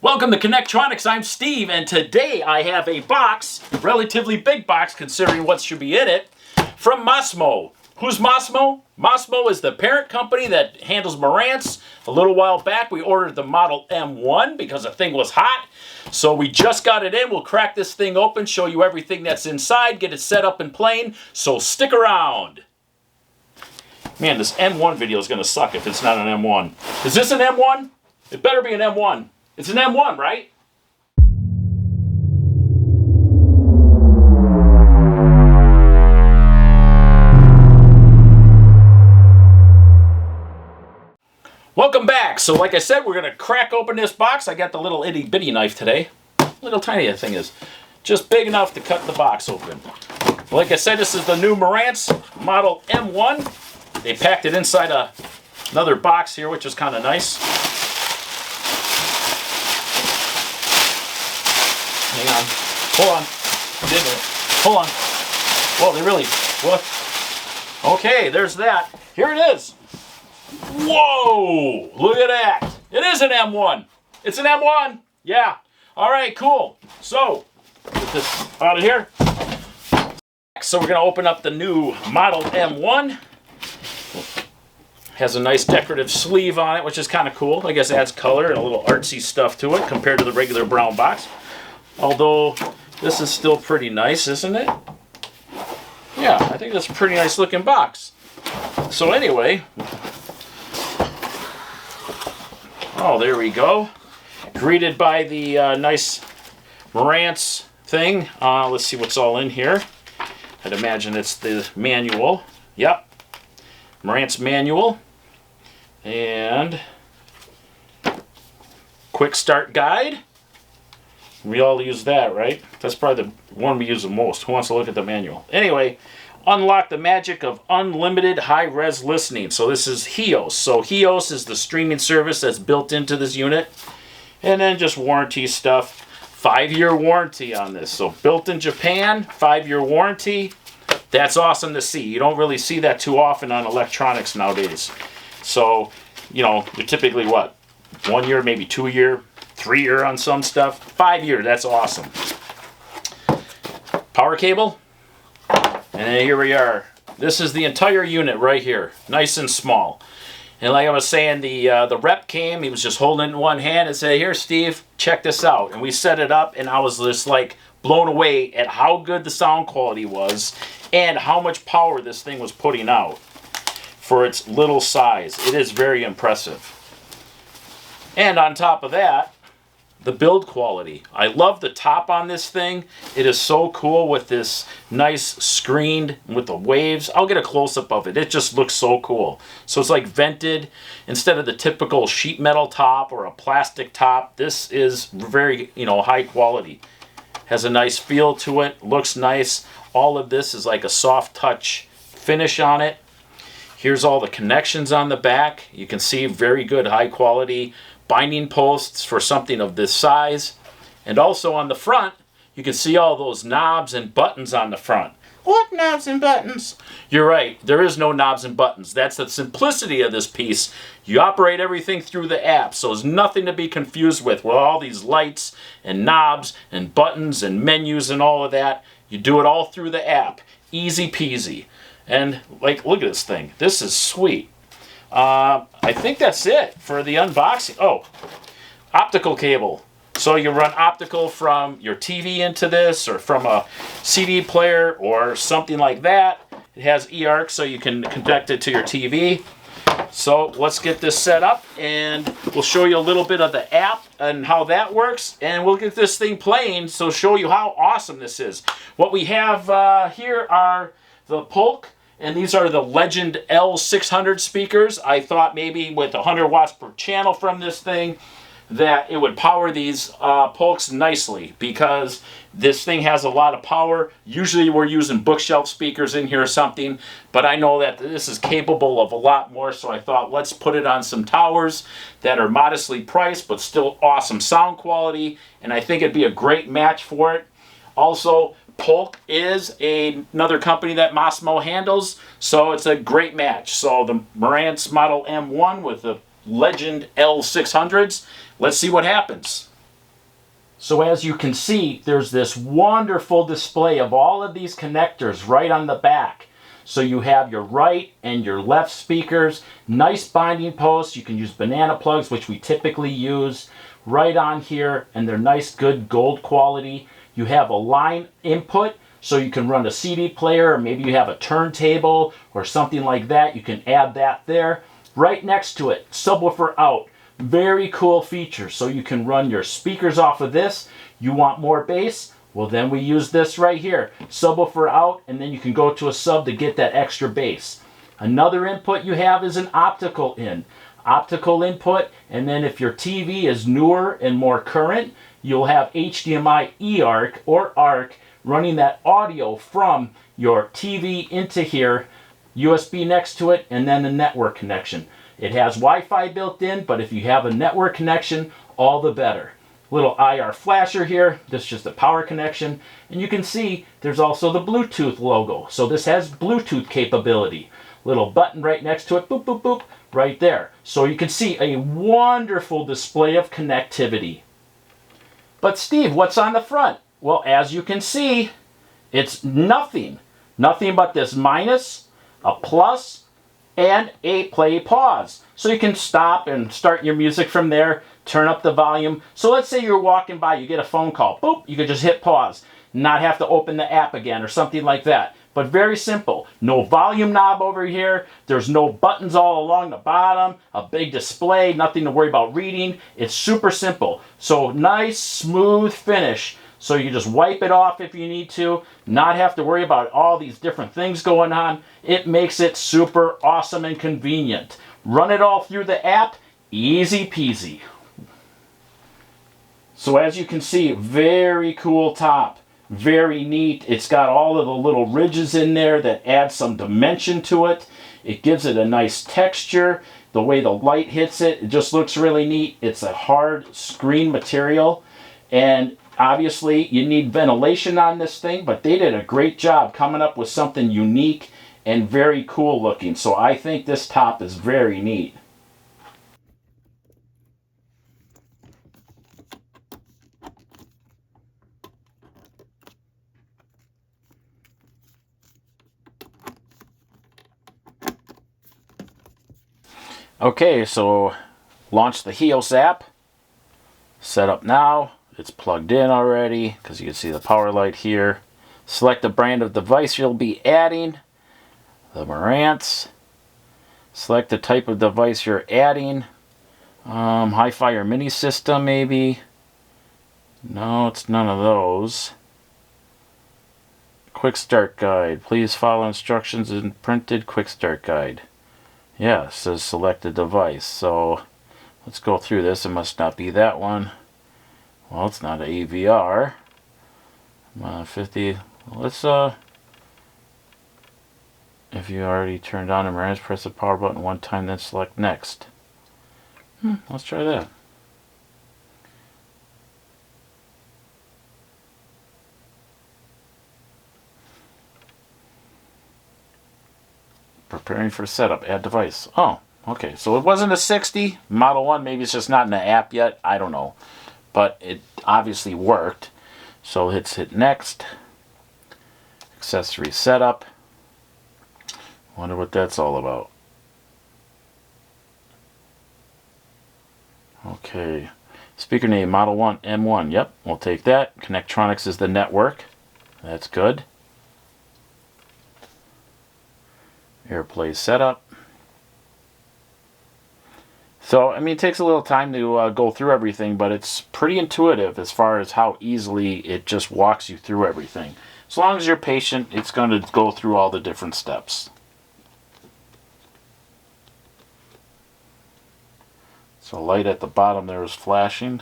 Welcome to Connectronix. I'm Steve, and today I have a box, relatively big box considering what should be in it, from Massimo. Who's Massimo? Massimo is the parent company that handles Marantz. A little while back we ordered the Model M1 because the thing was hot. So we just got it in. We'll crack this thing open, show you everything that's inside, get it set up and playing, so stick around. Man, this M1 video is going to suck if it's not an M1. Is this an M1? It better be an M1. It's an M1, right? Welcome back. So like I said, we're going to crack open this box. I got the little itty bitty knife today. Little tiny that thing is. Just big enough to cut the box open. Like I said, this is the new Marantz Model M1. They packed it inside another box here, which is kind of nice. Hang on. Hold on. Hold on. Whoa, they really... What? Okay, there's that. Here it is. Whoa! Look at that. It is an M1. It's an M1. Yeah. All right, cool. So, get this out of here. So we're going to open up the new Model M1. Has a nice decorative sleeve on it, which is kind of cool. I guess adds color and a little artsy stuff to it compared to the regular brown box. Although, this is still pretty nice, isn't it? Yeah, I think that's a pretty nice looking box. So anyway, oh, there we go. Greeted by the nice Marantz thing. Let's see what's all in here. I'd imagine it's the manual. Yep, Marantz manual. And quick start guide. We all use that, right? That's probably the one we use the most. Who wants to look at the manual? Anyway, unlock the magic of unlimited high-res listening. So this is HEOS. So HEOS is the streaming service that's built into this unit. And then just warranty stuff. 5-year warranty on this. So built in Japan, 5-year warranty. That's awesome to see. You don't really see that too often on electronics nowadays. So, you know, you're typically what? 1 year, maybe 2 year. 3-year on some stuff. 5 year, that's awesome. Power cable. And then here we are. This is the entire unit right here. Nice and small. And like I was saying, the rep came. He was just holding it in one hand and said, "Here, Steve, check this out." And we set it up, and I was just like blown away at how good the sound quality was and how much power this thing was putting out for its little size. It is very impressive. And on top of that, the build quality. I love the top on this thing. It is so cool with this nice screened with the waves. I'll get a close-up of it. It just looks so cool. So it's like vented instead of the typical sheet metal top or a plastic top. This is very, high quality. Has a nice feel to it. Looks nice. All of this is like a soft touch finish on it. Here's all the connections on the back. You can see very good high quality binding posts for something of this size. And also on the front, you can see all those knobs and buttons on the front. What knobs and buttons? You're right, there is no knobs and buttons. That's the simplicity of this piece. You operate everything through the app, so there's nothing to be confused with all these lights and knobs and buttons and menus and all of that. You do it all through the app. Easy peasy. And like, look at this thing. This is sweet. I think that's it for the unboxing. Oh, optical cable. So you run optical from your TV into this or from a CD player or something like that. It has eARC so you can connect it to your TV. So let's get this set up and we'll show you a little bit of the app and how that works. And we'll get this thing playing so show you how awesome this is. What we have here are the Polk. And these are the Legend L600 speakers. I thought maybe with 100 watts per channel from this thing that it would power these Polks nicely because this thing has a lot of power. Usually we're using bookshelf speakers in here or something, but I know that this is capable of a lot more, so I thought let's put it on some towers that are modestly priced but still awesome sound quality, and I think it'd be a great match for it. Also, Polk is another company that Massimo handles, so it's a great match. So the Marantz Model M1 with the Legend L600s. Let's see what happens. So as you can see, there's this wonderful display of all of these connectors right on the back. So you have your right and your left speakers, nice binding posts. You can use banana plugs, which we typically use, right on here, and they're nice, good gold quality. You have a line input, so you can run a CD player, or maybe you have a turntable or something like that. You can add that there. Right next to it, subwoofer out. Very cool feature. So you can run your speakers off of this. You want more bass? Well, then we use this right here. Subwoofer out, and then you can go to a sub to get that extra bass. Another input you have is an optical in. Optical input, and then if your TV is newer and more current, you'll have HDMI eARC or ARC running that audio from your TV into here, USB next to it, and then the network connection. It has Wi-Fi built in, but if you have a network connection, all the better. Little IR flasher here, this is just a power connection, and you can see there's also the Bluetooth logo. So this has Bluetooth capability. Little button right next to it, boop, boop, boop, right there. So you can see a wonderful display of connectivity. But Steve, what's on the front? Well, as you can see, it's nothing. Nothing but this minus, a plus, and a play pause. So you can stop and start your music from there, turn up the volume. So let's say you're walking by, you get a phone call, boop, you can just hit pause, not have to open the app again or something like that. But very simple. No volume knob over here. There's no buttons all along the bottom. A big display, nothing to worry about reading. It's super simple. So nice, smooth finish. So you can just wipe it off if you need to, not have to worry about all these different things going on. It makes it super awesome and convenient. Run it all through the app, easy peasy. So as you can see, very cool top, very neat. It's got all of the little ridges in there that add some dimension to it. It gives it a nice texture. The way the light hits it, it just looks really neat. It's a hard screen material, and obviously you need ventilation on this thing, but they did a great job coming up with something unique and very cool looking. So I think this top is very neat. Okay, so launch the HEOS app. Set up now. It's plugged in already because you can see the power light here. Select the brand of device you'll be adding. The Marantz. Select the type of device you're adding. Hi-Fi or mini system maybe. No, it's none of those. Quick start guide. Please follow instructions in printed quick start guide. Yeah, it says select a device. So let's go through this. It must not be that one. Well, it's not an AVR. 50. Let's if you already turned on a Marantz, press the power button one time, then select next. Let's try that. Preparing for setup. Add device. Oh, okay. So it wasn't a 60. Model 1, maybe it's just not in the app yet. I don't know. But it obviously worked. So let's hit next. Accessory setup. Wonder what that's all about. Okay. Speaker name, Model 1 M1. Yep, we'll take that. Connectronix is the network. That's good. AirPlay setup. So, I mean, it takes a little time to go through everything, but it's pretty intuitive as far as how easily it just walks you through everything. As long as you're patient, it's going to go through all the different steps. So, light at the bottom there is flashing.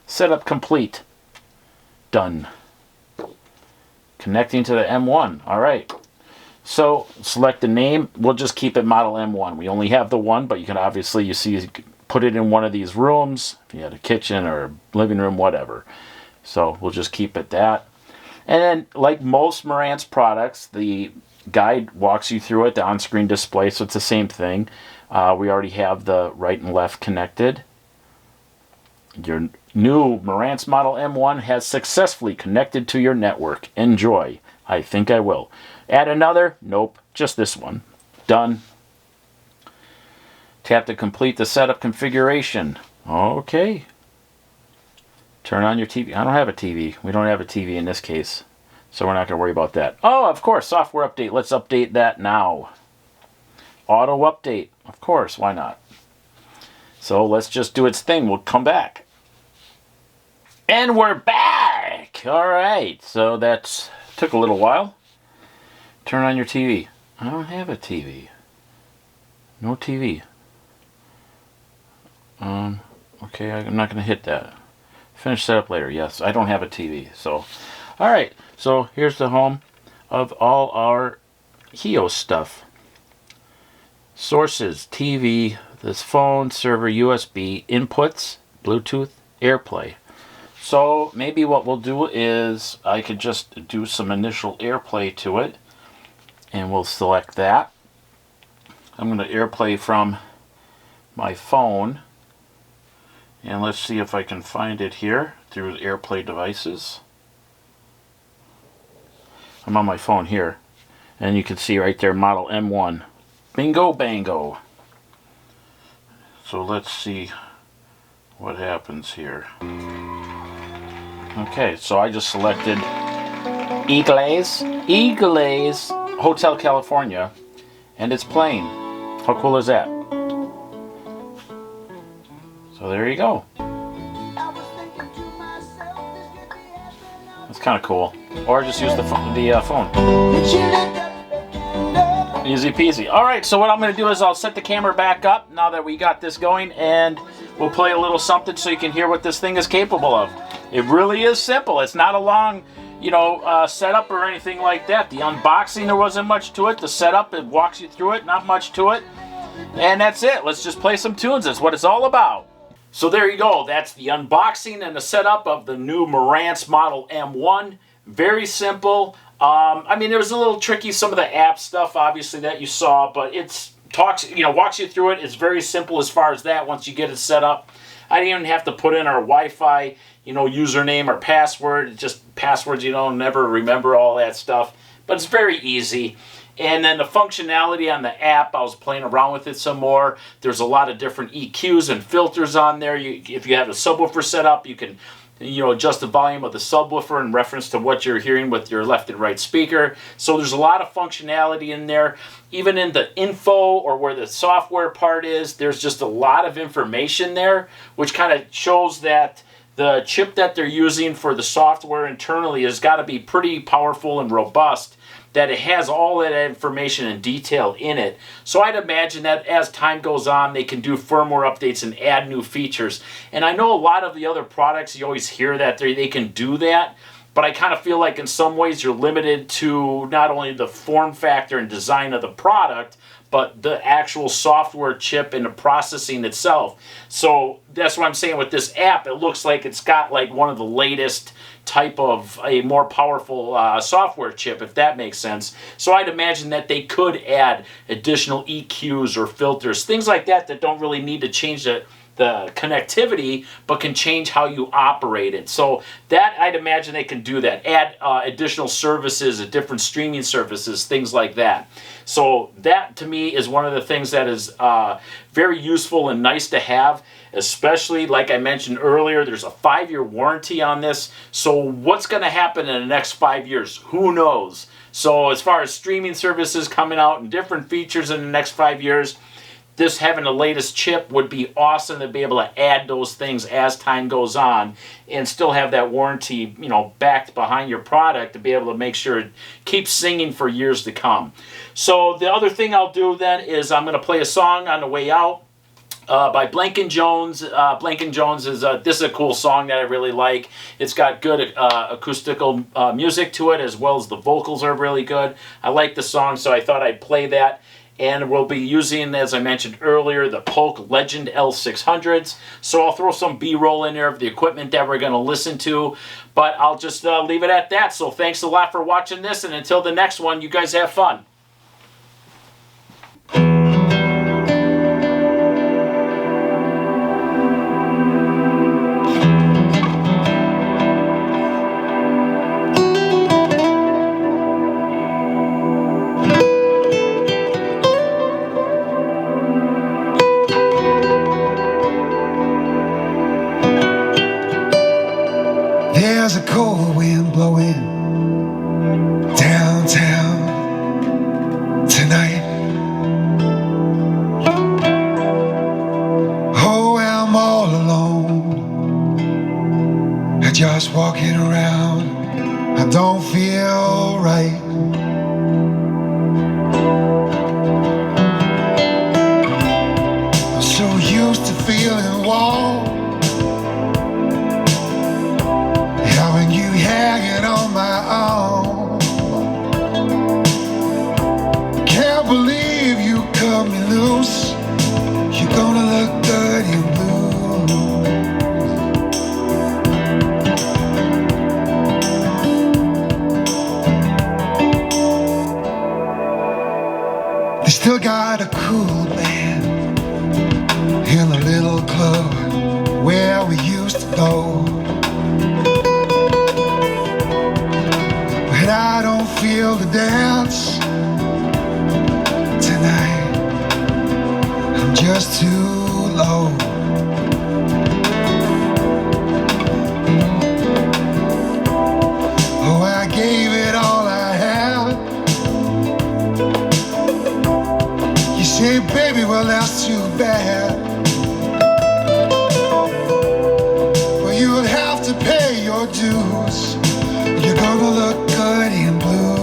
Setup complete. Done. Connecting to the M1. Alright. So select the name. We'll just keep it Model M1. We only have the one, but you can obviously, you see, put it in one of these rooms. If you had a kitchen or a living room, whatever. So we'll just keep it that. And then, like most Marantz products, the guide walks you through it, the on-screen display, so it's the same thing. We already have the right and left connected. Your new Marantz Model M1 has successfully connected to your network. Enjoy. I think I will. Add another? Nope, just this one. Done. Tap to complete the setup configuration. Okay. Turn on your TV. I don't have a TV. We don't have a TV in this case, so we're not going to worry about that. Oh, of course, software update. Let's update that now. Auto update. Of course, why not? So let's just do its thing. We'll come back. And we're back! Alright, so that took a little while. Turn on your TV. I don't have a TV. No TV. Okay, I'm not going to hit that. Finish setup later. Yes, I don't have a TV. So, alright, so here's the home of all our HEOS stuff. Sources, TV, this phone, server, USB, inputs, Bluetooth, AirPlay. So maybe what we'll do is I could just do some initial AirPlay to it, and we'll select that. I'm going to AirPlay from my phone, and let's see if I can find it here through AirPlay devices. I'm on my phone here, and you can see right there Model M1. Bingo bango. So let's see what happens here. Okay, so I just selected Eagles Hotel California, and it's playing. How cool is that? So there you go. That's kind of cool. Or just use the phone. Easy peasy. Alright, so what I'm going to do is I'll set the camera back up now that we got this going, and we'll play a little something so you can hear what this thing is capable of. It really is simple. It's not a long, setup or anything like that. The unboxing, there wasn't much to it. The setup, it walks you through it, not much to it. And that's it. Let's just play some tunes. That's what it's all about. So there you go. That's the unboxing and the setup of the new Marantz Model M1. Very simple. I mean, it was a little tricky, some of the app stuff, obviously, that you saw, but walks you through it. It's very simple as far as that once you get it set up. I didn't even have to put in our Wi-Fi, username or password. It's just passwords, never remember all that stuff. But it's very easy. And then the functionality on the app, I was playing around with it some more. There's a lot of different EQs and filters on there. If you have a subwoofer set up, you can adjust the volume of the subwoofer in reference to what you're hearing with your left and right speaker. So there's a lot of functionality in there. Even in the info or where the software part is, there's just a lot of information there, which kind of shows that the chip that they're using for the software internally has got to be pretty powerful and robust, that it has all that information and detail in it. So I'd imagine that as time goes on, they can do firmware updates and add new features. And I know a lot of the other products, you always hear that they can do that, but I kind of feel like in some ways you're limited to not only the form factor and design of the product, but the actual software chip and the processing itself. So that's what I'm saying with this app. It looks like it's got like one of the latest type of a more powerful software chip, if that makes sense. So I'd imagine that they could add additional EQs or filters, things like that don't really need to change the connectivity, but can change how you operate it. So that, I'd imagine they can do that. Add additional services, different streaming services, things like that. So that, to me, is one of the things that is very useful and nice to have, especially, like I mentioned earlier, there's a 5-year warranty on this. So what's going to happen in the next 5 years? Who knows? So as far as streaming services coming out and different features in the next 5 years, this having the latest chip would be awesome to be able to add those things as time goes on and still have that warranty, backed behind your product to be able to make sure it keeps singing for years to come. So the other thing I'll do then is I'm going to play a song on the way out by Blank & Jones. Blank & Jones this is a cool song that I really like. It's got good acoustical music to it, as well as the vocals are really good. I like the song, so I thought I'd play that. And we'll be using, as I mentioned earlier, the Polk Legend L600s. So I'll throw some B-roll in there of the equipment that we're going to listen to. But I'll just leave it at that. So thanks a lot for watching this. And until the next one, you guys have fun. cold wind blowing downtown tonight. Oh, I'm all alone, just walking around. I don't feel right. I'm so used to feeling warm, having you hanging on my arm. Can't believe you cut me loose. You're gonna look good in blue. They still got a cool band in the little club where we used to go. But I don't feel the dance tonight. I'm just too low. Oh, I gave it all I had. You say, baby, well, that's too bad. Well, you'll have to pay your dues. You're gonna look good in blues.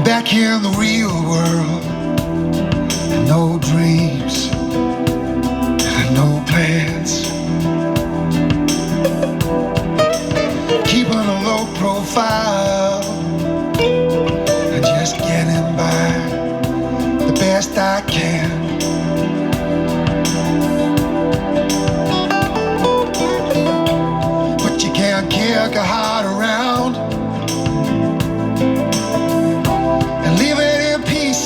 Back in the real world, no dreams, no plans. Keeping a low profile and just getting by the best I can. But you can't kick a heart around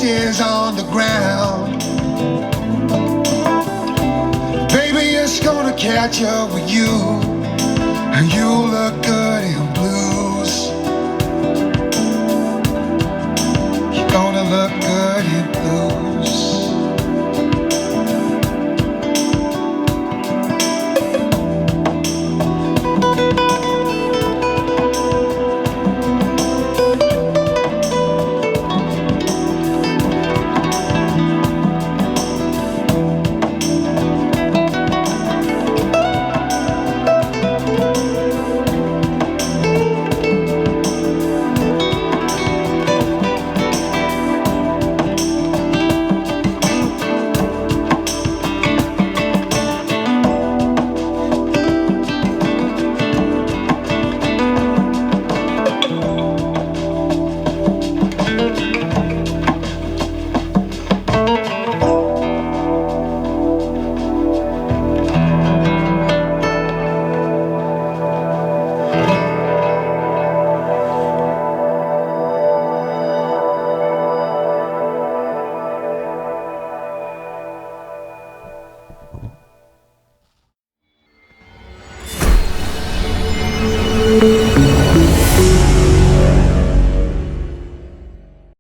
is on the ground. Baby, it's gonna catch up with you, and you'll look good in blues. You're gonna look good in blues.